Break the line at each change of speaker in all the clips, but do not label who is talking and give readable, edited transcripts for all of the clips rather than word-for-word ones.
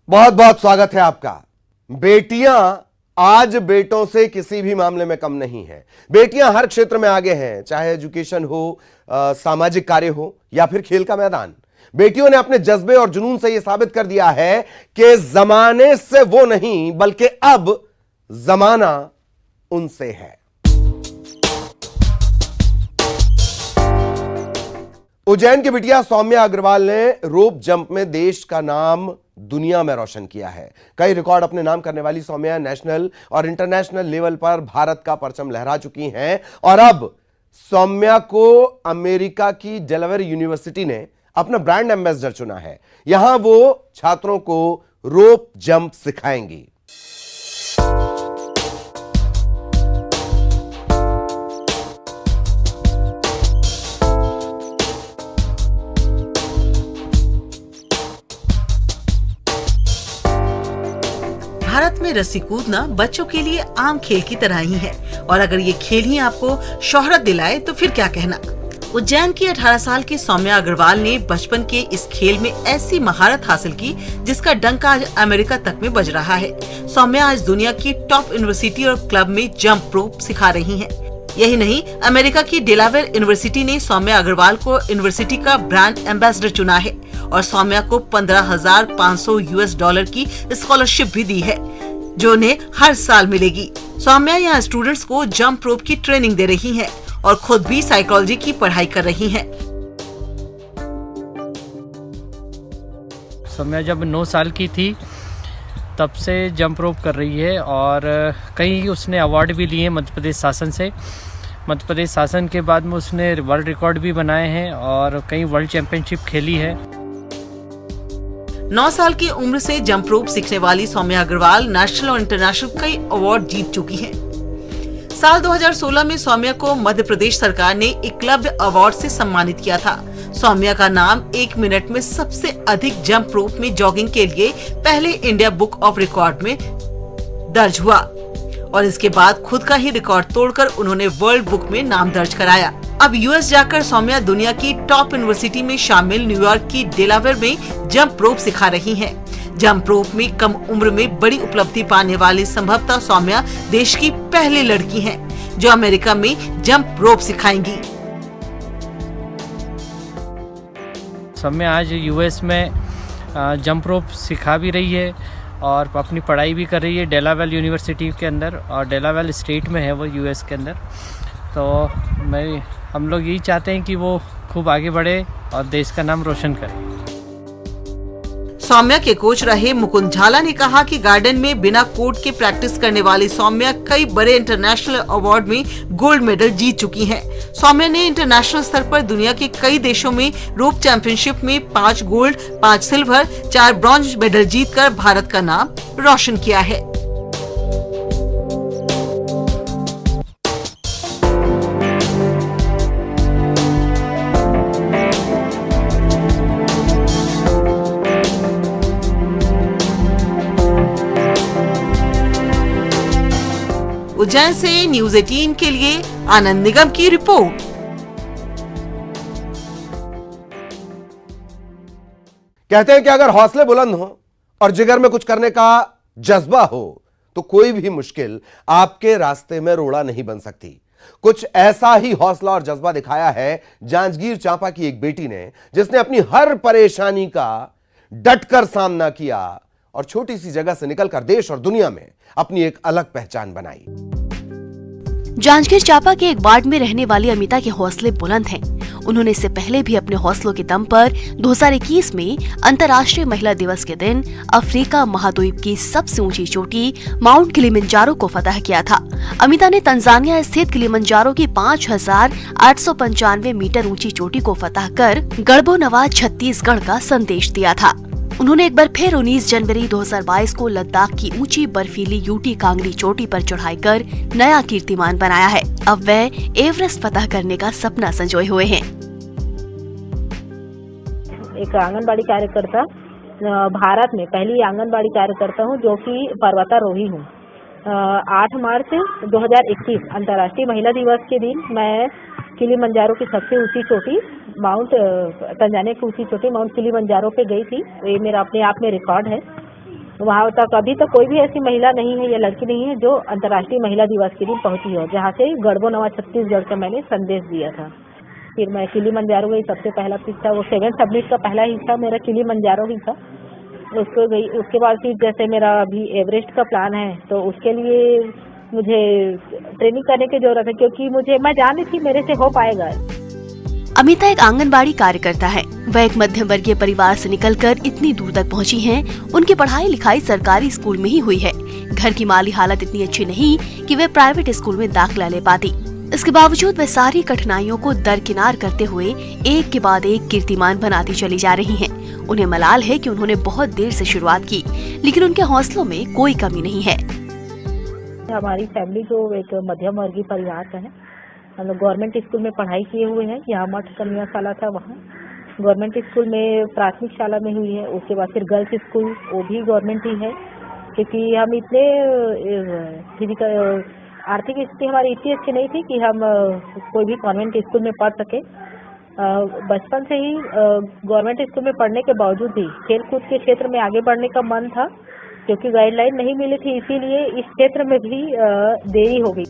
बहुत बहुत स्वागत है आपका। बेटियां आज बेटों से किसी भी मामले में कम नहीं है। बेटियां हर क्षेत्र में आगे हैं, चाहे एजुकेशन हो, सामाजिक कार्य हो या फिर खेल का मैदान। बेटियों ने अपने जज्बे और जुनून से यह साबित कर दिया है कि जमाने से वो नहीं बल्कि अब जमाना उनसे है। उज्जैन की बिटिया सौम्या अग्रवाल ने रोप जंप में देश का नाम दुनिया में रोशन किया है। कई रिकॉर्ड अपने नाम करने वाली सौम्या नेशनल और इंटरनेशनल लेवल पर भारत का परचम लहरा चुकी हैं और अब सौम्या को अमेरिका की डेलावेयर यूनिवर्सिटी ने अपना ब्रांड एम्बेसडर चुना है। यहां वो छात्रों को रोप जंप सिखाएंगी।
भारत में रस्सी कूदना बच्चों के लिए आम खेल की तरह ही है और अगर ये खेल ही आपको शोहरत दिलाए तो फिर क्या कहना। उज्जैन की 18 साल की सौम्या अग्रवाल ने बचपन के इस खेल में ऐसी महारत हासिल की जिसका डंका आज अमेरिका तक में बज रहा है। सौम्या आज दुनिया की टॉप यूनिवर्सिटी और क्लब में जंप रोप सिखा रही है। यही नहीं, अमेरिका की डेलावेयर यूनिवर्सिटी ने सौम्या अग्रवाल को यूनिवर्सिटी का ब्रांड एम्बेसडर चुना है और सौम्या को $15,500 की स्कॉलरशिप भी दी है जो उन्हें हर साल मिलेगी। सौम्या यहाँ स्टूडेंट्स को जंप रोप की ट्रेनिंग दे रही है और खुद भी साइकोलॉजी की पढ़ाई कर रही हैं।
सौम्या जब 9 साल की थी तब से जंप रोप कर रही है और कई उसने अवार्ड भी लिए मध्य प्रदेश शासन से। मध्य प्रदेश शासन के बाद में उसने वर्ल्ड रिकॉर्ड भी बनाए हैं और कई वर्ल्ड चैंपियनशिप खेली है।
9 साल की उम्र से जंप रोप सीखने वाली सौम्या अग्रवाल नेशनल और इंटरनेशनल कई अवार्ड जीत चुकी है। साल 2016 में सौम्या को मध्य प्रदेश सरकार ने एकलव्य अवार्ड से सम्मानित किया था। सौम्या का नाम 1 मिनट में सबसे अधिक जंप रोप में जॉगिंग के लिए पहले इंडिया बुक ऑफ रिकॉर्ड में दर्ज हुआ और इसके बाद खुद का ही रिकॉर्ड तोड़कर उन्होंने वर्ल्ड बुक में नाम दर्ज कराया। अब यूएस जाकर सौम्या दुनिया की टॉप यूनिवर्सिटी में शामिल न्यूयॉर्क की डेलावेयर में जंप रोप सिखा रही हैं। जंप रोप में कम उम्र में बड़ी उपलब्धि पाने वाली संभवतः सौम्या देश की पहली लड़की हैं जो अमेरिका में जंप रोप सिखाएंगी।
सौम्या आज यूएस में जंप रोप सिखा भी रही है और अपनी पढ़ाई भी कर रही है डेलावेयर यूनिवर्सिटी के अंदर और डेलावेयर स्टेट में है वो यूएस के अंदर। तो हम लोग यही चाहते हैं कि वो खूब आगे बढ़े और देश का नाम रोशन करे।
सौम्या के कोच रहे मुकुंद झाला ने कहा कि गार्डन में बिना कोर्ट के प्रैक्टिस करने वाली सौम्या कई बड़े इंटरनेशनल अवार्ड में गोल्ड मेडल जीत चुकी हैं। सौम्या ने इंटरनेशनल स्तर पर दुनिया के कई देशों में रोप चैंपियनशिप में 5 गोल्ड, 5 सिल्वर, 4 ब्रॉन्ज मेडल जीतकर भारत का नाम रोशन किया है। उज्जैन से न्यूज़ 18 के लिए आनंद निगम की रिपोर्ट।
कहते हैं कि अगर हौसले बुलंद हो और जिगर में कुछ करने का जज्बा हो तो कोई भी मुश्किल आपके रास्ते में रोड़ा नहीं बन सकती। कुछ ऐसा ही हौसला और जज्बा दिखाया है जांजगीर चांपा की एक बेटी ने, जिसने अपनी हर परेशानी का डटकर सामना किया और छोटी सी जगह से निकलकर देश और दुनिया में अपनी एक अलग पहचान बनाई।
जांजगीर चांपा के एक वार्ड में रहने वाली अमिता के हौसले बुलंद हैं। उन्होंने इससे पहले भी अपने हौसलों के दम पर 2021 में अंतर्राष्ट्रीय महिला दिवस के दिन अफ्रीका महाद्वीप की सबसे ऊंची चोटी माउंट किलिमंजारो को फतह किया था। अमिता ने तंजानिया स्थित किलिमंजारो की 5,895 मीटर ऊंची चोटी को फतह कर गढ़बो नवाज छत्तीसगढ़ का संदेश दिया था। उन्होंने एक बार फिर 19 जनवरी 2022 को लद्दाख की ऊंची बर्फीली यूटी कांगड़ी चोटी पर चढ़ाई कर नया कीर्तिमान बनाया है। अब वह एवरेस्ट फतह करने का सपना संजोए हुए हैं।
एक आंगनबाड़ी कार्यकर्ता, भारत में पहली आंगनबाड़ी कार्यकर्ता हूँ जो कि पर्वतारोही हूँ। 8 मार्च 2021 अंतर्राष्ट्रीय महिला दिवस के दिन मैं किलिमंजारो की सबसे ऊंची चोटी तंजानिया की ऊंची चोटी माउंट किलिमंजारो पे गई थी। ये मेरा अपने आप में रिकॉर्ड है। वहाँ तक अभी तक कोई भी ऐसी महिला नहीं है या लड़की नहीं है जो अंतर्राष्ट्रीय महिला दिवस के दिन पहुंची हो, जहाँ से गढ़बो नवा छत्तीसगढ़ का मैंने संदेश दिया था। फिर मैं किलीमंजारो गई, सबसे पहला पिक था वो 7 सबमिट का पहला हिस्सा मेरा किलीमंजारो ही था। उसको गई, उसके बाद फिर जैसे मेरा अभी एवरेस्ट का प्लान है, तो उसके लिए मुझे ट्रेनिंग करने की जरूरत है, क्योंकि मैं जान रही थी मेरे से हो पाएगा।
अमिता एक आंगनबाड़ी कार्यकर्ता है। वह एक मध्यम वर्गीय परिवार से निकलकर इतनी दूर तक पहुंची हैं। उनकी पढ़ाई लिखाई सरकारी स्कूल में ही हुई है। घर की माली हालत इतनी अच्छी नहीं कि वे प्राइवेट स्कूल में दाखिला ले पाती। इसके बावजूद वे सारी कठिनाइयों को दरकिनार करते हुए एक के बाद एक कीर्तिमान बनाती चली जा रही हैं। उन्हें मलाल है कि उन्होंने बहुत देर से शुरुआत की, लेकिन उनके हौसलों में कोई कमी नहीं है।
हमारी फैमिली जो एक मध्यम वर्गीय परिवार का है, हम लोग गवर्नमेंट स्कूल में पढ़ाई किए हुए हैं। यहाँ मठ कन्या शाला था, वहाँ गवर्नमेंट स्कूल में प्राथमिक शाला में हुई है। उसके बाद फिर गर्ल्स स्कूल, वो भी गवर्नमेंट ही है, क्योंकि हम इतने फिजिकल आर्थिक स्थिति हमारी इतनी अच्छी नहीं थी कि हम कोई भी कॉन्वेंट स्कूल में पढ़ सके। बचपन से ही गवर्नमेंट स्कूल में पढ़ने के बावजूद भी खेल कूद के क्षेत्र में आगे बढ़ने का मन था, क्योंकि गाइडलाइन नहीं मिली थी, इसीलिए इस क्षेत्र में भी देरी हो गई।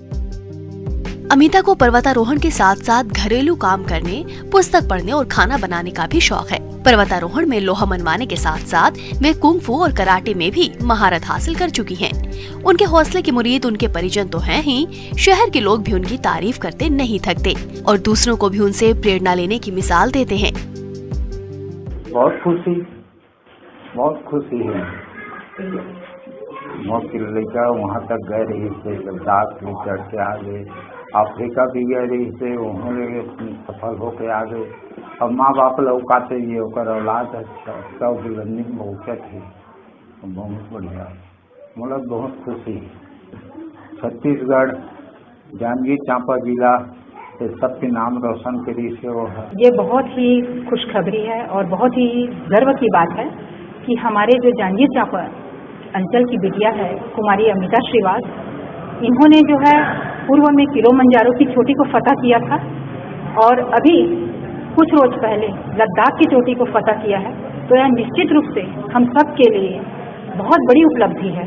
अमिता को पर्वतारोहण के साथ साथ घरेलू काम करने, पुस्तक पढ़ने और खाना बनाने का भी शौक है। पर्वतारोहण में लोहा मनवाने के साथ साथ वे कुंग-फू और कराटे में भी महारत हासिल कर चुकी हैं। उनके हौसले के मुरीद उनके परिजन तो हैं ही, शहर के लोग भी उनकी तारीफ करते नहीं थकते और दूसरों को भी उनसे प्रेरणा लेने की मिसाल देते हैं।
बहुत खुशी है। लड़का वहाँ तक गए रही थे, लद्दाख भी चढ़ के आ गए, अफ्रीका भी गए रही थे, उन्होंने सफल होके आ गए। अब माँ बाप लौकाते ये होकर औलाद सब रनिंग बहुत थी, बहुत बढ़िया, मतलब बहुत खुशी। छत्तीसगढ़, जांजगीर चांपा जिला सबके नाम रोशन करी से वो है।
ये बहुत ही खुशखबरी है और बहुत ही गर्व की बात है कि हमारे जो जांजगीर चांपा अंचल की बिटिया है कुमारी अमिता श्रीवास, इन्होंने जो है पूर्व में किलीमंजारो की चोटी को फतह किया था और अभी कुछ रोज पहले लद्दाख की चोटी को फतह किया है। तो यह निश्चित रूप से हम सब के लिए बहुत बड़ी उपलब्धि है।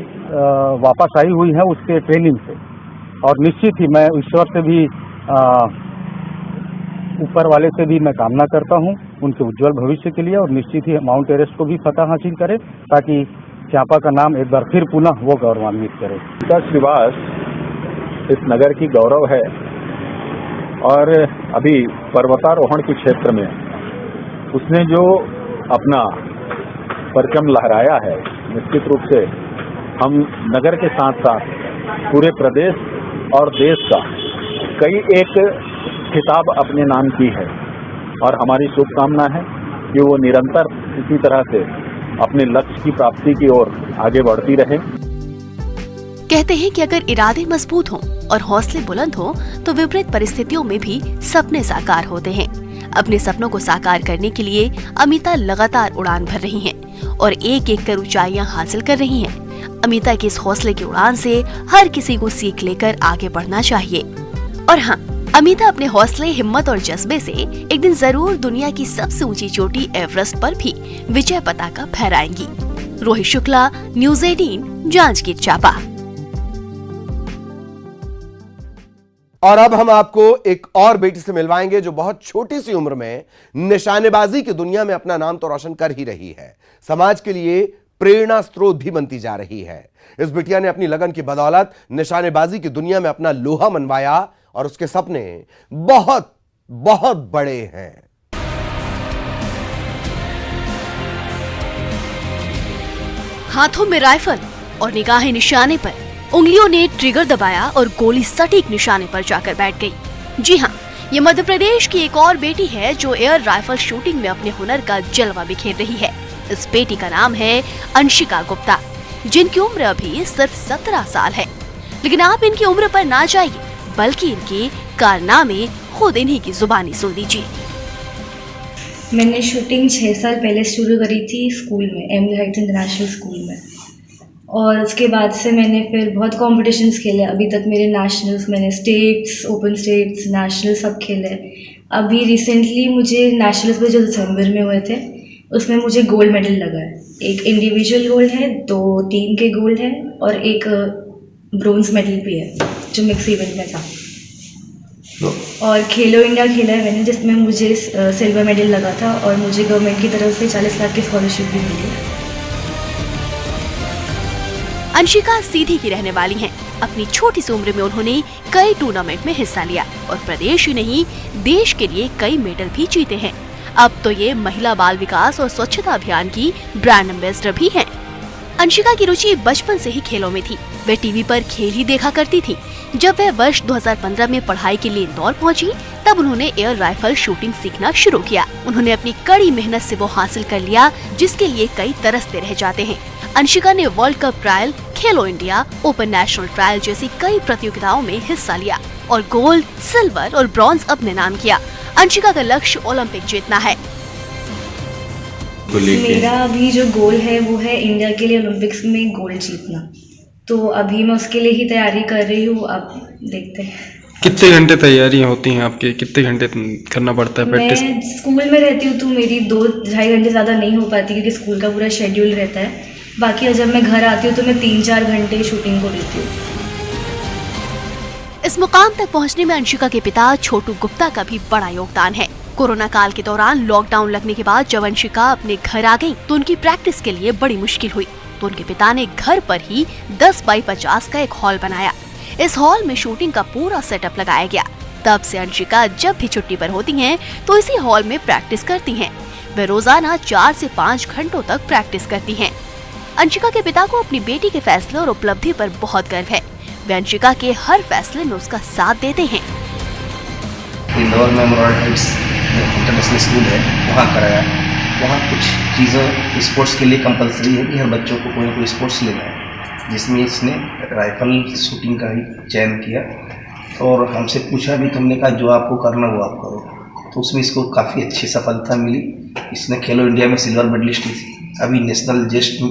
वापस आई हुई है उसके ट्रेनिंग से, और निश्चित ही मैं ईश्वर से भी ऊपर वाले से भी मैं कामना करता हूं उनके उज्जवल भविष्य के लिए, और निश्चित ही माउंट एवरेस्ट को भी फतह हासिल करे ताकि चांपा का नाम एक बार फिर पुनः वो गौरवान्वित करे।
अमिता श्रीवास इस नगर की गौरव है और अभी पर्वतारोहण के क्षेत्र में उसने जो अपना परचम लहराया है, निश्चित रूप से हम नगर के साथ साथ पूरे प्रदेश और देश का कई एक खिताब अपने नाम की है, और हमारी शुभकामना है कि वो निरंतर इसी तरह से अपने लक्ष्य की प्राप्ति की ओर आगे बढ़ती रहे।
कहते हैं कि अगर इरादे मजबूत हों और हौसले बुलंद हों तो विपरीत परिस्थितियों में भी सपने साकार होते हैं। अपने सपनों को साकार करने के लिए अमिता लगातार उड़ान भर रही हैं और एक एक कर ऊंचाइयां हासिल कर रही हैं। अमिता के इस हौसले की उड़ान से हर किसी को सीख लेकर आगे बढ़ना चाहिए। और हाँ, अमिता अपने हौसले, हिम्मत और जज्बे से एक दिन जरूर दुनिया की सबसे ऊंची चोटी एवरेस्ट पर भी विजय पताका फहराएंगी। रोहित शुक्ला, न्यूज़ 18, जांजगीर चांपा।
और अब हम आपको एक और बेटी से मिलवाएंगे जो बहुत छोटी सी उम्र में निशानेबाजी की दुनिया में अपना नाम तो रोशन कर ही रही है, समाज के लिए प्रेरणा स्रोत भी बनती जा रही है। इस बिटिया ने अपनी लगन की बदौलत निशानेबाजी की दुनिया में अपना लोहा मनवाया और उसके सपने बहुत बहुत बड़े हैं।
हाथों में राइफल और निगाहें निशाने पर, उंगलियों ने ट्रिगर दबाया और गोली सटीक निशाने पर जाकर बैठ गई। जी हाँ, ये मध्य प्रदेश की एक और बेटी है जो एयर राइफल शूटिंग में अपने हुनर का जलवा बिखेर रही है। इस बेटी का नाम है अंशिका गुप्ता, जिनकी उम्र अभी सिर्फ 17 साल है। लेकिन आप इनकी उम्र पर ना जाइए, बल्कि इनके कारनामे खुद इन्हीं की जुबानी सुन लीजिए।
मैंने शूटिंग 6 साल पहले शुरू करी थी स्कूल में, एमली हाइट्स इंटरनेशनल स्कूल में, और उसके बाद से मैंने फिर बहुत कॉम्पिटिशन्स खेले। अभी तक मेरे नेशनल्स, मैंने स्टेट्स, ओपन स्टेट्स, नेशनल सब खेले। अभी रिसेंटली मुझे नेशनल्स में जो दिसंबर में हुए थे उसमें मुझे गोल्ड मेडल लगा है। एक इंडिविजुअल गोल्ड है, 2 टीम के गोल्ड है और एक ब्रोंज मेडल भी है जो मिक्स इवेंट में था। और खेलो इंडिया खेला है मैंने, जिसमें मुझे सिल्वर मेडल लगा था और मुझे गवर्नमेंट की तरफ से 40 लाख की स्कॉलरशिप भी मिली।
अंशिका सीधी की रहने वाली हैं। अपनी छोटी सी उम्र में उन्होंने कई टूर्नामेंट में हिस्सा लिया और प्रदेश ही नहीं देश के लिए कई मेडल भी जीते हैं। अब तो ये महिला बाल विकास और स्वच्छता अभियान की ब्रांड एम्बेसडर भी हैं। अंशिका की रुचि बचपन से ही खेलों में थी। वे टीवी पर खेल ही देखा करती थी। जब वह वर्ष 2015 में पढ़ाई के लिए इंदौर पहुंची, तब उन्होंने एयर राइफल शूटिंग सीखना शुरू किया। उन्होंने अपनी कड़ी मेहनत से वो हासिल कर लिया जिसके लिए कई तरसते रह जाते हैं। अंशिका ने वर्ल्ड कप ट्रायल, खेलो इंडिया, ओपन नेशनल ट्रायल जैसी कई प्रतियोगिताओं में हिस्सा लिया और गोल्ड, सिल्वर और ब्रॉन्ज अपने नाम किया। अंशिका का लक्ष्य ओलंपिक जीतना है।
मेरा अभी जो गोल है वो है इंडिया के लिए ओलंपिक्स में गोल्ड जीतना, तो अभी मैं उसके लिए ही तैयारी कर रही हूँ। अब देखते हैं।
कितने घंटे तैयारी होती हैं आपके, कितने घंटे करना पड़ता है प्रैक्टिस?
मैं स्कूल में रहती हूँ तो मेरी 2-2.5 घंटे ज़्यादा नहीं हो पाती क्योंकि स्कूल का पूरा शेड्यूल रहता है। बाकी जब मैं घर आती हूँ तो मैं 3-4 घंटे शूटिंग को देती हूँ।
इस मुकाम तक पहुंचने में अंशिका के पिता छोटू गुप्ता का भी बड़ा योगदान है। कोरोना काल के दौरान लॉकडाउन लगने के बाद जब अंशिका अपने घर आ गई तो उनकी प्रैक्टिस के लिए बड़ी मुश्किल हुई, तो उनके पिता ने घर पर ही 10 बाई 50 का एक हॉल बनाया। इस हॉल में शूटिंग का पूरा सेटअप लगाया गया। तब से अंशिका जब भी छुट्टी पर होती हैं तो इसी हॉल में प्रैक्टिस करती हैं। वे रोजाना 4 से 5 घंटों तक प्रैक्टिस करती हैं। अंशिका के पिता को अपनी बेटी के फैसले और उपलब्धि पर बहुत गर्व है। वे अंशिका के हर फैसले में उसका साथ देते हैं।
इंदौर में मोरल हाइट्स इंटरनेशनल स्कूल है, वहाँ कराया। वहाँ कुछ चीज़ें स्पोर्ट्स के लिए कंपलसरी है कि हर बच्चों को कोई ना कोई स्पोर्ट्स लेना है, जिसमें इसने राइफल शूटिंग का ही चयन किया और हमसे पूछा भी, तुमने कहा जो आपको करना वो आप करो। तो उसमें इसको काफ़ी अच्छी सफलता मिली। इसने खेलो इंडिया में सिल्वर मेडलिस्ट थी। अभी नेशनल जेस्ट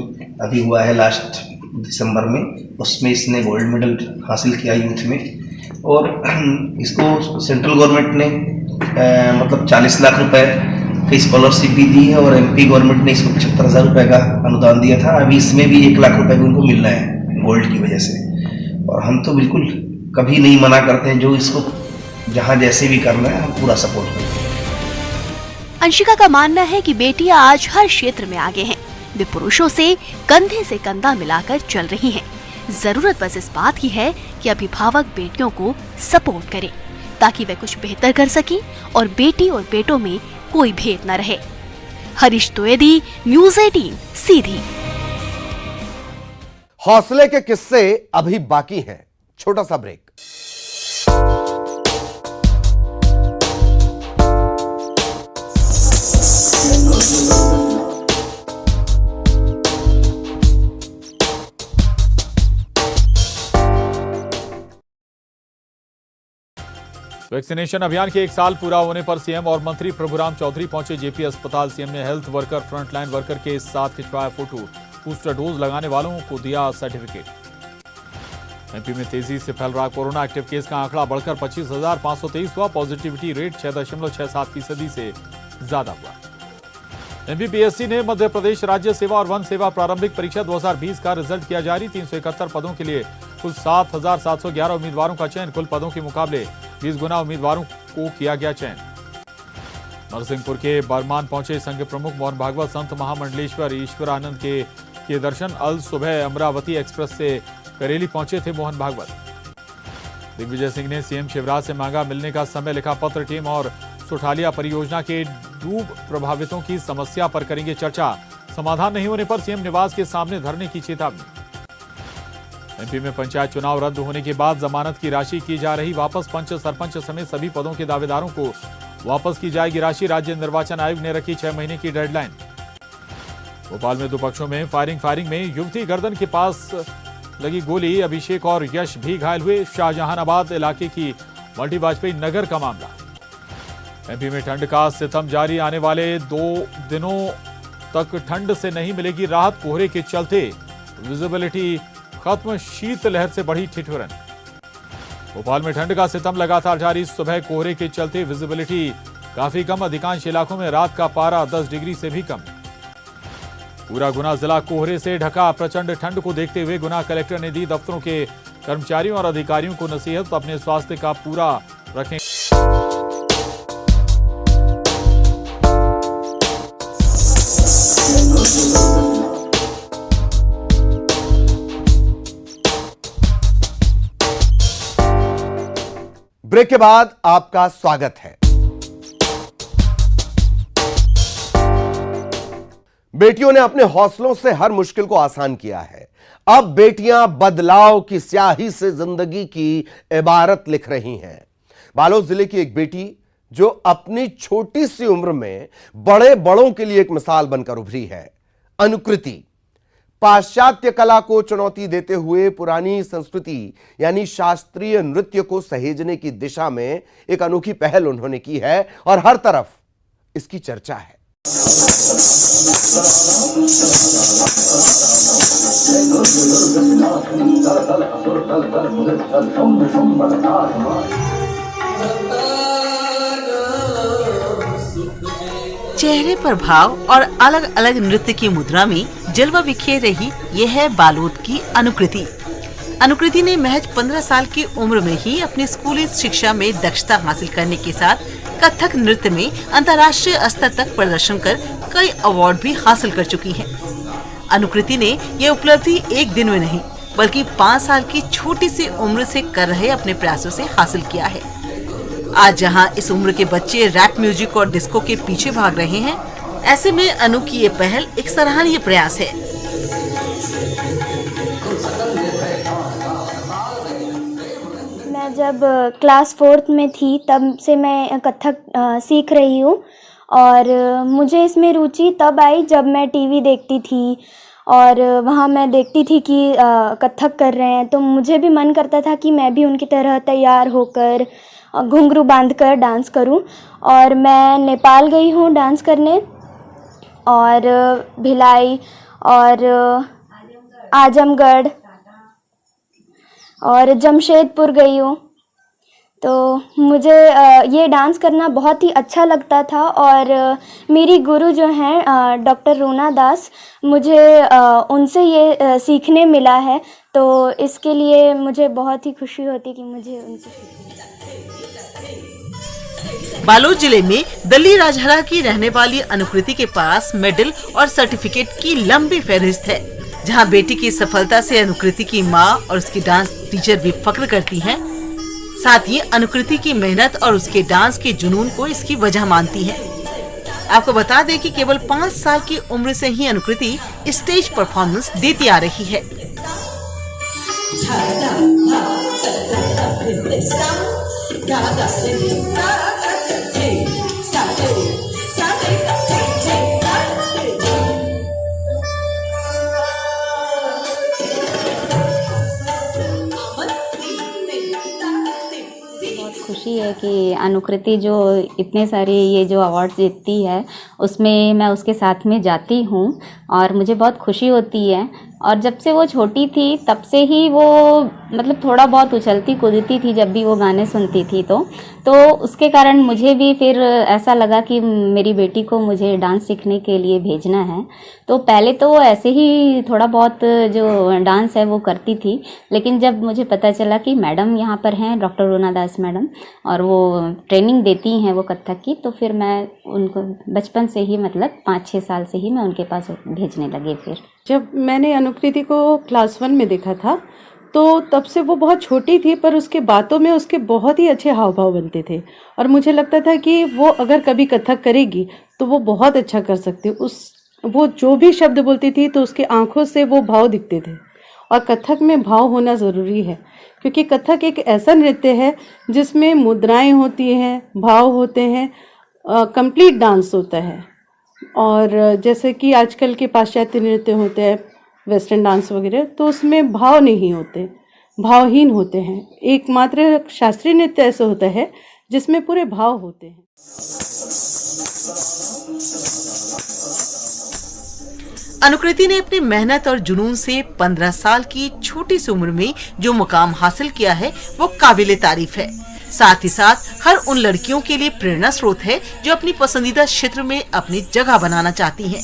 अभी हुआ है लास्ट दिसंबर में, उसमें इसने गोल्ड मेडल हासिल किया यूथ में। और इसको सेंट्रल गवर्नमेंट ने मतलब 40 लाख रुपए की स्कॉलरशिप भी दी है और एमपी गवर्नमेंट ने इसको 75,000 रुपए का अनुदान दिया था। अभी इसमें भी 1 लाख रुपए भी उनको मिलना है गोल्ड की वजह से। और हम तो बिल्कुल कभी नहीं मना करते हैं, जो इसको जहाँ जैसे भी करना है हम पूरा सपोर्ट करते हैं।
अंशिका का मानना है कि बेटियां आज हर क्षेत्र में आगे हैं। वे पुरुषों से कंधा मिलाकर चल रही हैं। जरूरत बस इस बात की है कि अभिभावक बेटियों को सपोर्ट करें ताकि वे कुछ बेहतर कर सकें और बेटी और बेटों में कोई भेद न रहे। हरीश द्विवेदी, न्यूज़ 18 सीधी।
हौसले के किस्से अभी बाकी हैं। छोटा सा ब्रेक।
वैक्सीनेशन अभियान के 1 साल पूरा होने पर सीएम और मंत्री प्रभुराम चौधरी पहुंचे जेपी अस्पताल। सीएम ने हेल्थ वर्कर, फ्रंटलाइन वर्कर के साथ खिंचवाया फोटो। बूस्टर डोज लगाने वालों को दिया सर्टिफिकेट। एमपी में तेजी से फैल रहा कोरोना। एक्टिव केस का आंकड़ा बढ़कर 25,523 हुआ। पॉजिटिविटी रेट 6.67% से ज्यादा हुआ। एमपीपीएससी ने मध्य प्रदेश राज्य सेवा और वन सेवा प्रारंभिक परीक्षा 2020 का रिजल्ट किया जारी। 371 पदों के लिए कुल 7,711 उम्मीदवारों का चयन। कुल पदों के मुकाबले 20 गुना उम्मीदवारों को किया गया चयन। नरसिंहपुर के बरमान पहुंचे संघ प्रमुख मोहन भागवत। संत महामंडलेश्वर ईश्वरानंद के दर्शन। अल सुबह अमरावती एक्सप्रेस से करेली पहुंचे थे मोहन भागवत। दिग्विजय सिंह ने सीएम शिवराज से मांगा मिलने का समय। लिखा पत्र। टीम और सुठालिया परियोजना के डूब प्रभावितों की समस्या पर करेंगे चर्चा। समाधान नहीं होने पर सीएम निवास के सामने धरने की चेतावनी। एमपी में पंचायत चुनाव रद्द होने के बाद जमानत की राशि की जा रही वापस। पंच, सरपंच समेत सभी पदों के दावेदारों को वापस की जाएगी राशि। राज्य निर्वाचन आयोग ने रखी 6 महीने की डेडलाइन। भोपाल में 2 पक्षों में फायरिंग में युवती गर्दन के पास लगी गोली। अभिषेक और यश भी घायल हुए। शाहजहानाबाद इलाके की मल्टी वाजपेयी नगर का मामला। एमपी में ठंड का सितम जारी। आने वाले 2 दिनों तक ठंड से नहीं मिलेगी राहत। कोहरे के चलते विजिबिलिटी खत्म। शीतलहर से बढ़ी ठिठुरन। भोपाल में ठंड का सितम लगातार जारी। सुबह कोहरे के चलते विजिबिलिटी काफी कम। अधिकांश इलाकों में रात का पारा 10 डिग्री से भी कम। पूरा गुना जिला कोहरे से ढका। प्रचंड ठंड को देखते हुए गुना कलेक्टर ने दी दफ्तरों के कर्मचारियों और अधिकारियों को नसीहत, तो अपने स्वास्थ्य का पूरा रखें।
ब्रेक के बाद आपका स्वागत है। बेटियों ने अपने हौसलों से हर मुश्किल को आसान किया है। अब बेटियां बदलाव की स्याही से जिंदगी की इबारत लिख रही हैं। बालोद जिले की एक बेटी जो अपनी छोटी सी उम्र में बड़ों के लिए एक मिसाल बनकर उभरी है, अनुकृति। पाश्चात्य कला को चुनौती देते हुए पुरानी संस्कृति यानी शास्त्रीय नृत्य को सहेजने की दिशा में एक अनोखी पहल उन्होंने की है और हर तरफ इसकी चर्चा है।
चेहरे पर भाव और अलग अलग नृत्य की मुद्रा में जलवा बिखेर रही यह है बालोद की अनुकृति। अनुकृति ने महज 15 साल की उम्र में ही अपनी स्कूली शिक्षा में दक्षता हासिल करने के साथ कथक नृत्य में अंतर्राष्ट्रीय स्तर तक प्रदर्शन कर कई अवार्ड भी हासिल कर चुकी हैं। अनुकृति ने यह उपलब्धि एक दिन में नहीं बल्कि 5 साल की छोटी सी उम्र से कर रहे अपने प्रयासों से हासिल किया है। आज जहां इस उम्र के बच्चे रैप म्यूजिक और डिस्को के पीछे भाग रहे हैं, ऐसे में अनु की ये पहल एक सराहनीय प्रयास है।
मैं जब क्लास 4th में थी तब से मैं कथक सीख रही हूँ और मुझे इसमें रुचि तब आई जब मैं टीवी देखती थी और वहाँ मैं देखती थी कि कथक कर रहे हैं, तो मुझे भी मन करता था कि मैं भी उनकी तरह तैयार होकर घुंघरू बांधकर डांस करूं। और मैं नेपाल गई हूं डांस करने और भिलाई और आजमगढ़ और जमशेदपुर गई हूं। तो मुझे ये डांस करना बहुत ही अच्छा लगता था और मेरी गुरु जो हैं डॉक्टर रूना दास, मुझे उनसे ये सीखने मिला है, तो इसके लिए मुझे बहुत ही खुशी होती कि मुझे उनसे।
बालोद जिले में दल्ली राजहरा की रहने वाली अनुकृति के पास मेडल और सर्टिफिकेट की लंबी फहरिस्त है। जहां बेटी की सफलता से अनुकृति की मां और उसकी डांस टीचर भी फख्र करती हैं। साथ ही अनुकृति की मेहनत और उसके डांस के जुनून को इसकी वजह मानती हैं। आपको बता दें कि केवल 5 साल की उम्र से ही अनुकृति स्टेज परफॉर्मेंस देती आ रही है।
खुशी है कि अनुकृति जो इतने सारे ये जो अवार्ड्स जीतती है उसमें मैं उसके साथ में जाती हूँ और मुझे बहुत खुशी होती है। और जब से वो छोटी थी तब से ही वो मतलब थोड़ा बहुत उछलती कूदती थी जब भी वो गाने सुनती थी, तो उसके कारण मुझे भी फिर ऐसा लगा कि मेरी बेटी को मुझे डांस सीखने के लिए भेजना है। तो पहले तो वो ऐसे ही थोड़ा बहुत जो डांस है वो करती थी, लेकिन जब मुझे पता चला कि मैडम यहाँ पर हैं डॉक्टर रूना दास मैडम और वो ट्रेनिंग देती हैं वो कथक की, तो फिर मैं उनको बचपन से ही मतलब 5-6 साल से ही मैं उनके पास भेजने लगे। फिर
जब मैंने अनुकृति को क्लास 1 में देखा था तो तब से वो बहुत छोटी थी, पर उसके बातों में उसके बहुत ही अच्छे हाव भाव बनते थे और मुझे लगता था कि वो अगर कभी कथक करेगी तो वो बहुत अच्छा कर सकती। वो जो भी शब्द बोलती थी तो उसकी आंखों से वो भाव दिखते थे और कथक में भाव होना ज़रूरी है, क्योंकि कथक एक ऐसा नृत्य है जिसमें मुद्राएं होती हैं, भाव होते हैं, कंप्लीट डांस होता है। और जैसे कि आजकल के पाश्चात्य नृत्य होते हैं, वेस्टर्न डांस वगैरह, तो उसमें भाव नहीं होते, भावहीन होते हैं। एकमात्र शास्त्रीय नृत्य ऐसा होता है जिसमें पूरे भाव होते हैं।
अनुकृति ने अपनी मेहनत और जुनून से 15 साल की छोटी सी उम्र में जो मुकाम हासिल किया है वो काबिले तारीफ है। साथ ही साथ हर उन लड़कियों के लिए प्रेरणा स्रोत है जो अपनी पसंदीदा क्षेत्र में अपनी जगह बनाना चाहती हैं।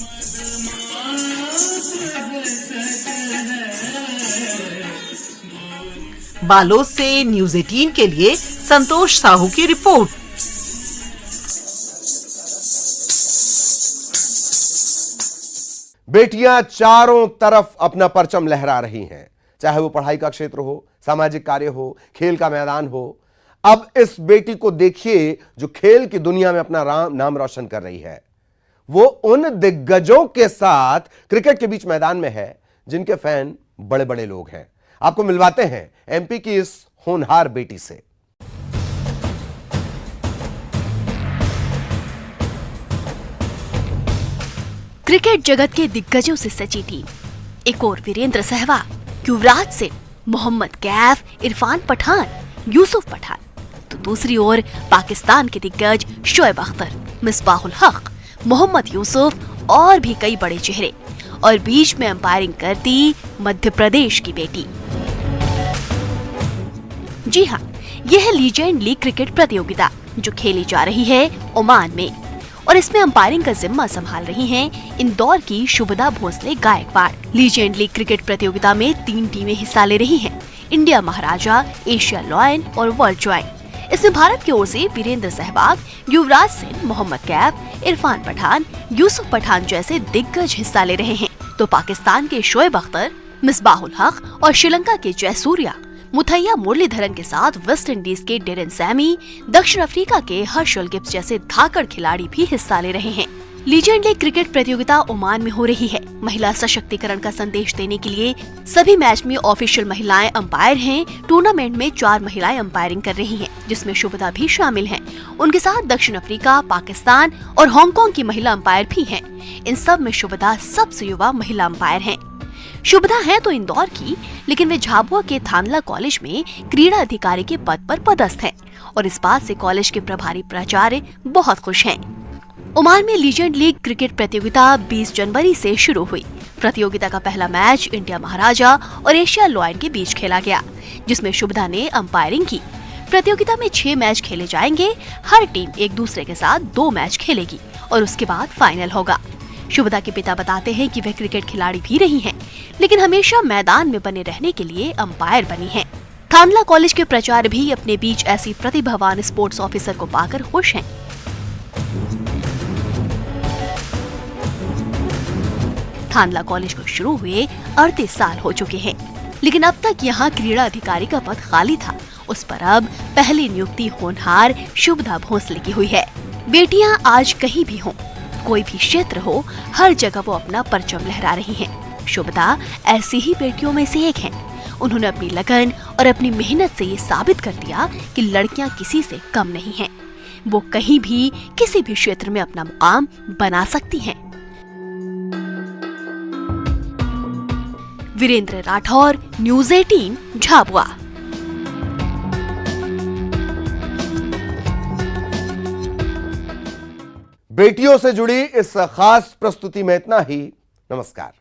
बालोद से न्यूज़ 18 के लिए संतोष साहू की रिपोर्ट।
बेटियां चारों तरफ अपना परचम लहरा रही हैं, चाहे वो पढ़ाई का क्षेत्र हो, सामाजिक कार्य हो, खेल का मैदान हो। अब इस बेटी को देखिए जो खेल की दुनिया में अपना नाम रोशन कर रही है। वो उन दिग्गजों के साथ क्रिकेट के बीच मैदान में है जिनके फैन बड़े बड़े लोग हैं। आपको मिलवाते हैं एमपी की इस होनहार बेटी से।
क्रिकेट जगत के दिग्गजों से सजी टीम, एक और वीरेंद्र सहवाग, युवराज सिंह, मोहम्मद कैफ, इरफान पठान, यूसुफ पठान, तो दूसरी ओर पाकिस्तान के दिग्गज शोएब अख्तर, मिसबाहुल हक, मोहम्मद यूसुफ और भी कई बड़े चेहरे, और बीच में अंपायरिंग करती मध्य प्रदेश की बेटी। जी हाँ, यह है लीजेंड लीग क्रिकेट प्रतियोगिता जो खेली जा रही है ओमान में, और इसमें अंपायरिंग का जिम्मा संभाल रही हैं इंदौर की Shubhada Bhosle Gaikwad. Legend league cricket प्रतियोगिता में 3 टीमें हिस्सा ले रही हैं, इंडिया महाराजा, एशिया लॉयन और वर्ल्ड जॉय। इसमें भारत की ओर से वीरेंद्र सहवाग, युवराज सिंह, मोहम्मद कैफ, इरफान पठान, यूसुफ पठान जैसे दिग्गज हिस्सा ले रहे हैं, तो पाकिस्तान के शोएब अख्तर, मिसबाहुल हक और श्रीलंका के जयसूर्या, मुथैया मुरलीधरन के साथ वेस्ट इंडीज के डेरेन सैमी, दक्षिण अफ्रीका के हर्षल गिब्स जैसे धाकड़ खिलाड़ी भी हिस्सा ले रहे हैं। लीजेंड लीग क्रिकेट प्रतियोगिता ओमान में हो रही है। महिला सशक्तिकरण का संदेश देने के लिए सभी मैच में ऑफिशियल महिलाएं अंपायर हैं। टूर्नामेंट में 4 महिलाएं अंपायरिंग कर रही हैं, जिसमें शुभदा भी शामिल हैं। उनके साथ दक्षिण अफ्रीका, पाकिस्तान और हांगकांग की महिला अंपायर भी हैं। इन सब में शुभदा सबसे युवा महिला अंपायर हैं। शुभदा है तो इंदौर की, लेकिन वे झाबुआ के थानला कॉलेज में क्रीड़ा अधिकारी के पद पर पदस्थ हैं और इस बात से कॉलेज के प्रभारी प्राचार्य बहुत खुश हैं। ओमान में लीजेंड लीग क्रिकेट प्रतियोगिता 20 जनवरी से शुरू हुई। प्रतियोगिता का पहला मैच इंडिया महाराजा और एशिया लॉयन के बीच खेला गया, जिसमें शुभदा ने अंपायरिंग की। प्रतियोगिता में 6 मैच खेले जाएंगे। हर टीम एक दूसरे के साथ 2 मैच खेलेगी और उसके बाद फाइनल होगा। शुभदा के पिता बताते हैं कि वह क्रिकेट खिलाड़ी भी रही हैं, लेकिन हमेशा मैदान में बने रहने के लिए अंपायर बनी हैं। थानला कॉलेज के प्राचार्य भी अपने बीच ऐसी प्रतिभावान स्पोर्ट्स ऑफिसर को पाकर खुश हैं। थानला कॉलेज को शुरू हुए 38 साल हो चुके हैं, लेकिन अब तक यहाँ क्रीड़ा अधिकारी का पद खाली था। उस पर अब पहली नियुक्ति होनहार शुभदा भोसले की हुई है। बेटियां आज कहीं भी हों, कोई भी क्षेत्र हो, हर जगह वो अपना परचम लहरा रही हैं। शुभदा ऐसी ही बेटियों में से एक हैं। उन्होंने अपनी लगन और अपनी मेहनत से ये साबित कर दिया कि लड़कियां किसी से कम नहीं हैं। वो कहीं भी किसी भी क्षेत्र में अपना मुकाम बना सकती हैं। वीरेंद्र राठौर, न्यूज़ 18, झाबुआ।
बेटियों से जुड़ी इस खास प्रस्तुति में इतना ही। नमस्कार।